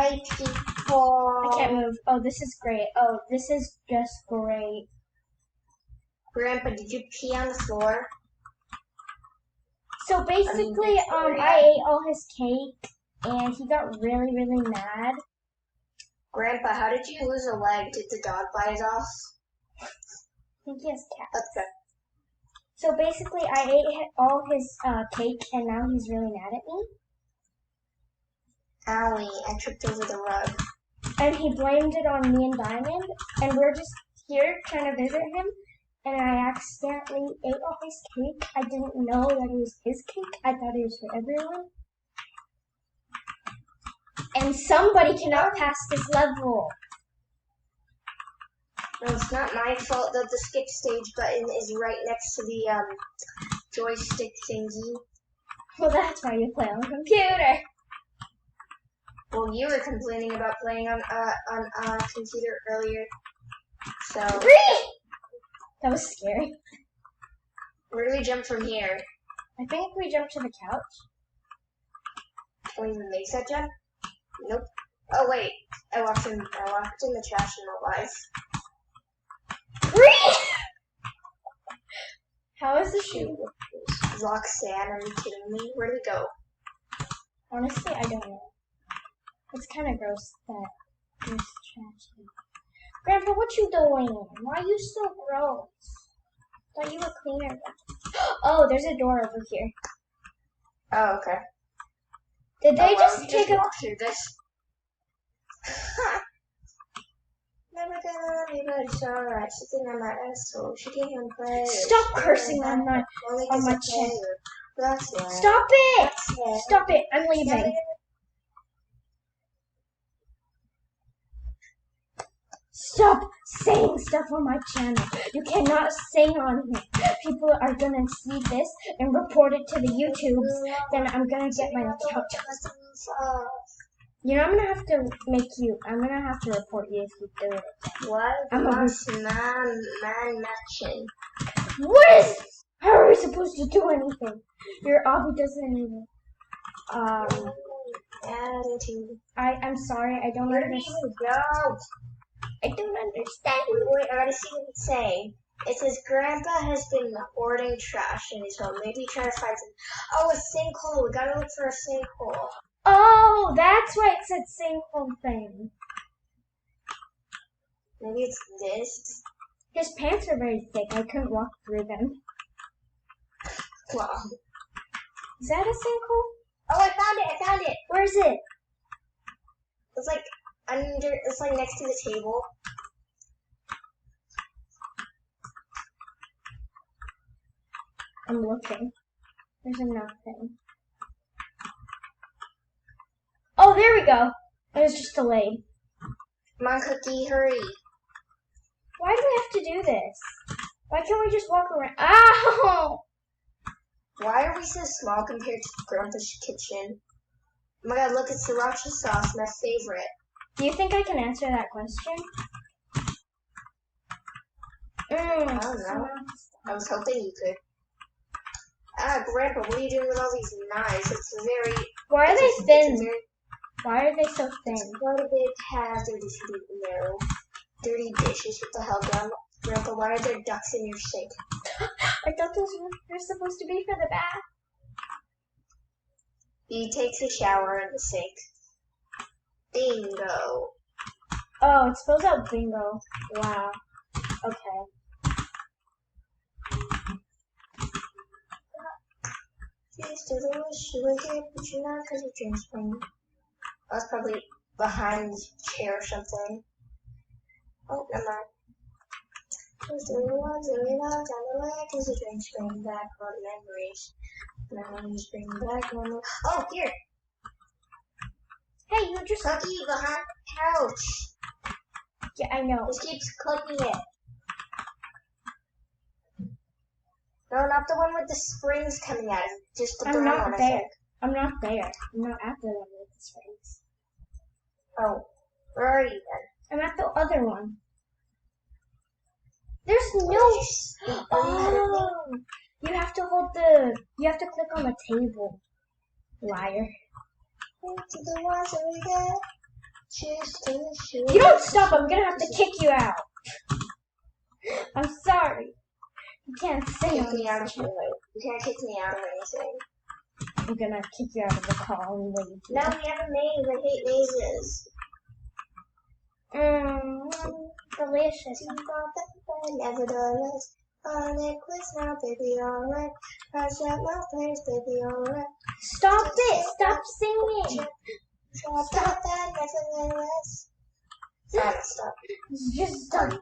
Hi, people. I can't move. Oh, this is great. Oh, this is just great. Grandpa, did you pee on the floor? So basically, I ate all his cake, and he got really, really mad. Grandpa, how did you lose a leg? Did the dog bite it off? I think he has cats. Okay. So basically, I ate all his cake, and now he's really mad at me. Owie, I tripped over the rug. And he blamed it on me and Diamond, and we're just here trying to visit him, and I accidentally ate all his cake. I didn't know that it was his cake. I thought it was for everyone. And somebody cannot pass this level. No, it's not my fault that the skip stage button is right next to the joystick thingy. Well, that's why you play on the computer. Well, you were complaining about playing on a computer earlier, so... That was scary. Where do we jump from here? I think we jumped to the couch. Can we even make that jump? Nope. Oh wait, I walked in the trash in my life. How is the shoe? Roxanne, are you kidding me? Where do we go? Honestly, I don't know. It's kind of gross that there's trash here. Grandpa, what you doing? Why are you so gross? Thought you were cleaner. Oh, there's a door over here. Oh, okay. Did they just take a... walk through this? Never gonna let me, but it's alright. Sitting on my asshole. She can't even play. Stop cursing on my chest. Roxanne. Stop it! Roxanne. Stop it! I'm leaving. Stop saying stuff on my channel. You cannot say on here. People are gonna see this and report it to the YouTubes. Then I'm gonna get my account. You know, I'm gonna have to report you if you do it. What? What is? How are we supposed to do anything? Your Abu doesn't even. Attitude. I'm sorry. I don't understand. Go. I don't understand. Wait, I gotta see what it's saying. It says Grandpa has been hoarding trash in his home. Maybe try to find some. Oh, a sinkhole. We gotta look for a sinkhole. Oh, that's why it said sinkhole thing. Maybe it's this. His pants are very thick. I couldn't walk through them. Wow. Is that a sinkhole? Oh, I found it. Where is it? It's like under. It's like next to the table. I'm looking. There's nothing. Oh, there we go. It was just delayed. Come on, Cookie, hurry. Why do we have to do this? Why can't we just walk around? Ow! Why are we so small compared to Grandpa's kitchen? Oh my god, look, it's sriracha sauce, my favorite. Do you think I can answer that question? I don't know. I was hoping you could. Grandpa, what are you doing with all these knives? It's very... Why are they thin? Why are they so thin? It's quite a bit hazardous to narrow. Dirty dishes, what the hell, Grandpa? Why are there ducks in your sink? I thought those were supposed to be for the bath. He takes a shower in the sink. Bingo. Oh, it spells out bingo. Wow. Okay. Here's to the wish you were here, but you're not because your dreams bring. I was probably behind the chair or something. Oh, never mind. Here's to the ones that we love down the way, because the dreams bring back all the memories. Memories bring back memories. Oh, here! Hey, you just... Cookie behind the couch! Yeah, I know. Just keeps clicking it. No, not the one with the springs coming out. Just the brown one, I think. I'm not there. I'm not at the one with the springs. Oh, where are you then? I'm at the other one. There's no... Oh! You have to hold the... You have to click on the table. Liar. To the ones that we got. If you don't stop, I'm gonna have to kick you out. I'm sorry. You can't sing. Kick me out of it. You can't kick me out of anything. I'm gonna kick you out of the call and leave. No, we have a maze. I hate mazes. Delicious. Nevertheless, on it was now, baby, alright. Crash at my place, baby, alright. Stop it! Stop singing! Stop that, nevertheless. Stop. Just stop.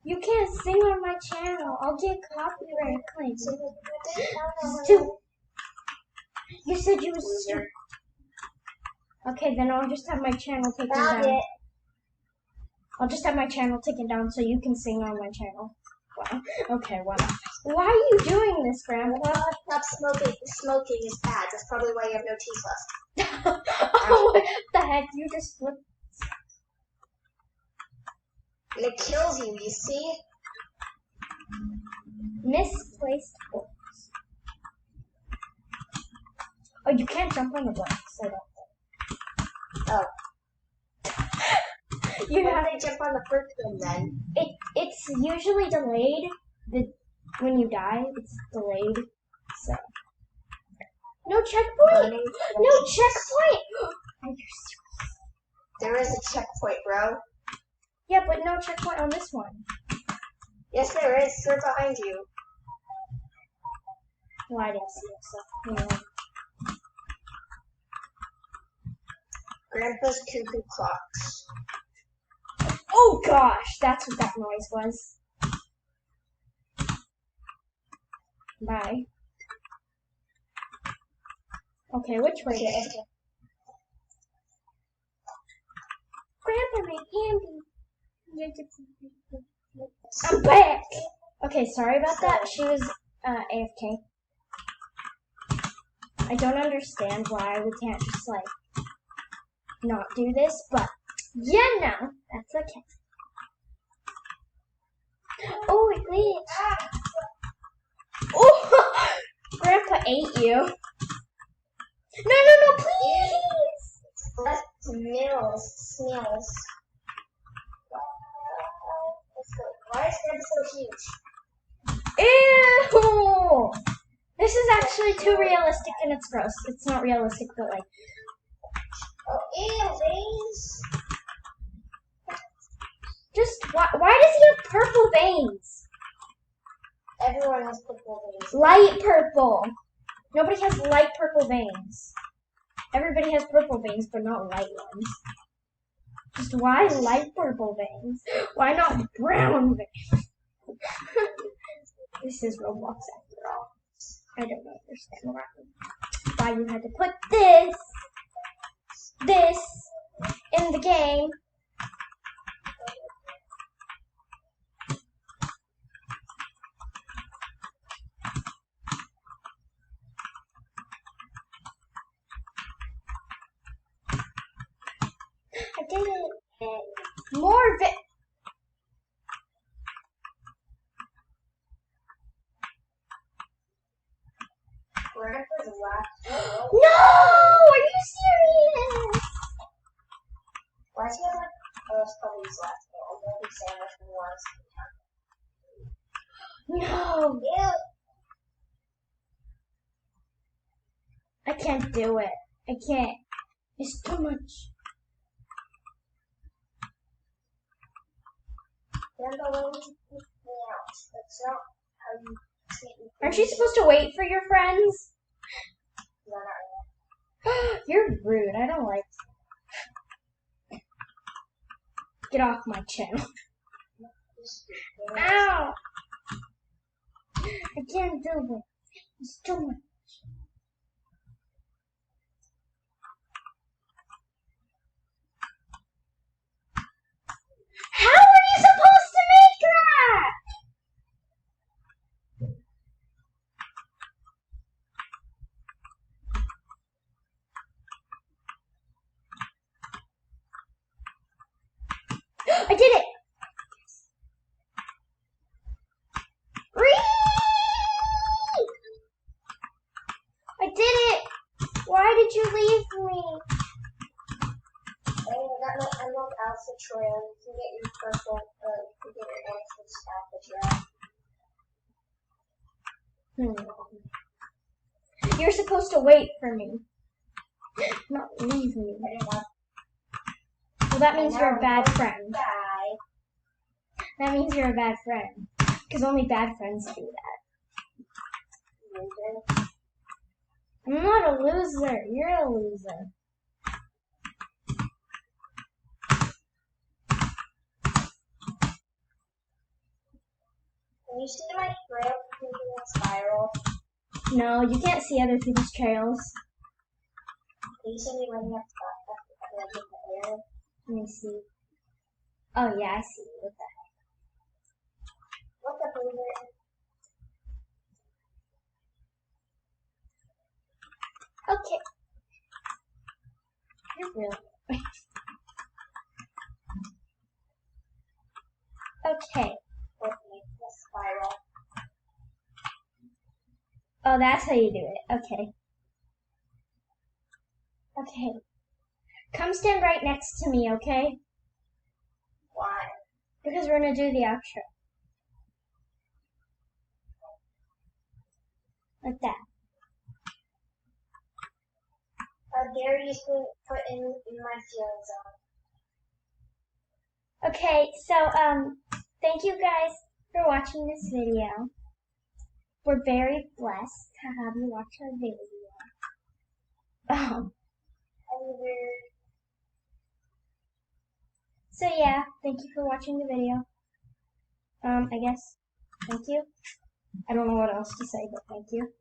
You can't sing on my channel. I'll get copyright claims. You said you was stupid. Okay, then I'll just have my channel taken down. I'll just have my channel taken down so you can sing on my channel. Wow. Okay, wow. Why are you doing this, Grandpa? Stop smoking. Smoking is bad. That's probably why you have no teeth left. Oh, what the heck? You just flipped. And it kills you, you see? Misplaced books. Oh, you can't jump on the blocks, I don't think. Oh. You have to jump on the first one then. It's usually delayed. When you die, it's delayed. So no checkpoint. No checkpoint. There is a checkpoint, bro. Yeah, but no checkpoint on this one. Yes, there is. They're behind you. Well, I didn't see it, so anyway. Grandpa's cuckoo clocks. Oh gosh, that's what that noise was. Bye. Okay, which way? Okay. Grandpa, my handy. I'm back. Okay, sorry about that. She was AFK. I don't understand why we can't just like not do this, but yeah, no, that's okay. Oh, it glitched. Oh, Grandpa ate you. No, please. Smells. Why is Grandpa so huge? Ew. This is actually too realistic and it's gross. It's not realistic, but like. Oh, ew, veins. Just, why does he have purple veins? Everyone has purple veins. Light purple. Nobody has light purple veins. Everybody has purple veins, but not light ones. Just why light purple veins? Why not brown veins? This is Roblox after all. I don't understand why you had to put this in the game. I did it. More Grandpa's last. No! Are you serious? Why is he like? Oh, it's probably his last meal. Maybe sandwich and No! Ew. I can't do it. I can't. It's too much. Grandpa, when you pick me out, that's not how you treat me. Aren't you supposed to wait for your friends? No, not really. You're rude. I don't like it. Get off my channel. Ow! I can't do it. It's too much. How are you supposed to make that? I did it! the trail, you can get your purple, you can get your amethyst off the trail. You're supposed to wait for me, not leave me. I didn't want Well, that means you're a bad to friend. die. That means you're a bad friend. Because only bad friends do that. Loser. I'm not a loser. You're a loser. Can you see my trail moving in spiral? No, you can't see other people's trails. Can you see me running up the air? Let me see. Oh yeah, I see. What the What the loser? heck? Okay. You're really. Okay. Okay, the spiral. Oh, that's how you do it. Okay. Okay. Come stand right next to me, okay? Why? Because we're gonna do the outro. Like that. Gary's been put in my feelings zone. Okay, so thank you guys for watching this video. We're very blessed to have you watch our video. So yeah, thank you for watching the video. I guess thank you. I don't know what else to say, but thank you.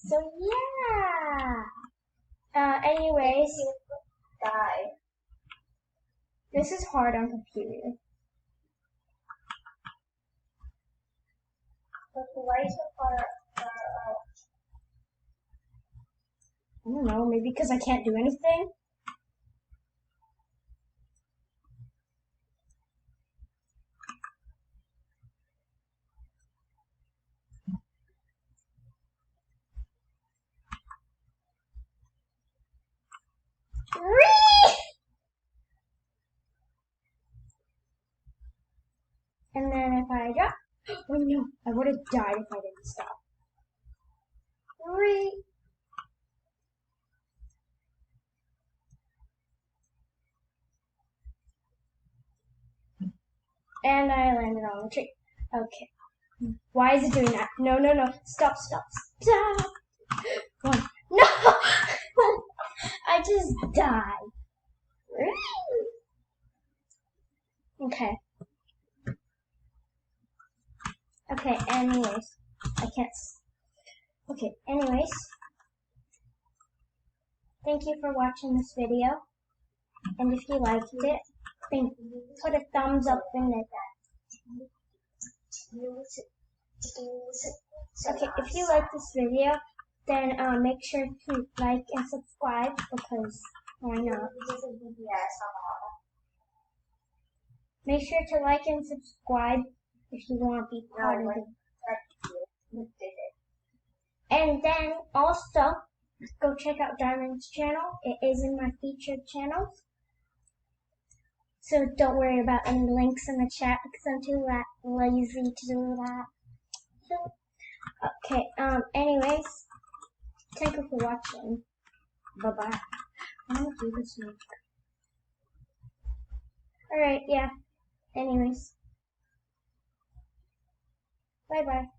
So yeah. Anyways, Die. this is hard on computer. But why is the far I don't know, maybe because I can't do anything. And then if I drop, oh no, I would have died if I didn't stop. 3. And I landed on the tree. Okay. Why is it doing that? No, no, no. Stop, stop, stop. 1. No! I just died. Okay. Okay, anyways. I can't. Okay, anyways. Thank you for watching this video. And if you liked it, then put a thumbs up in it. Okay, if you like this video, then make sure to like and subscribe because why not? Make sure to like and subscribe if you want to be part of it. And then also go check out Diamond's channel. It is in my featured channels. So don't worry about any links in the chat because I'm too lazy to do that. So, okay, anyways, thank you for watching. Bye-bye. I'm gonna do this now. Alright, yeah. Anyways. Bye-bye.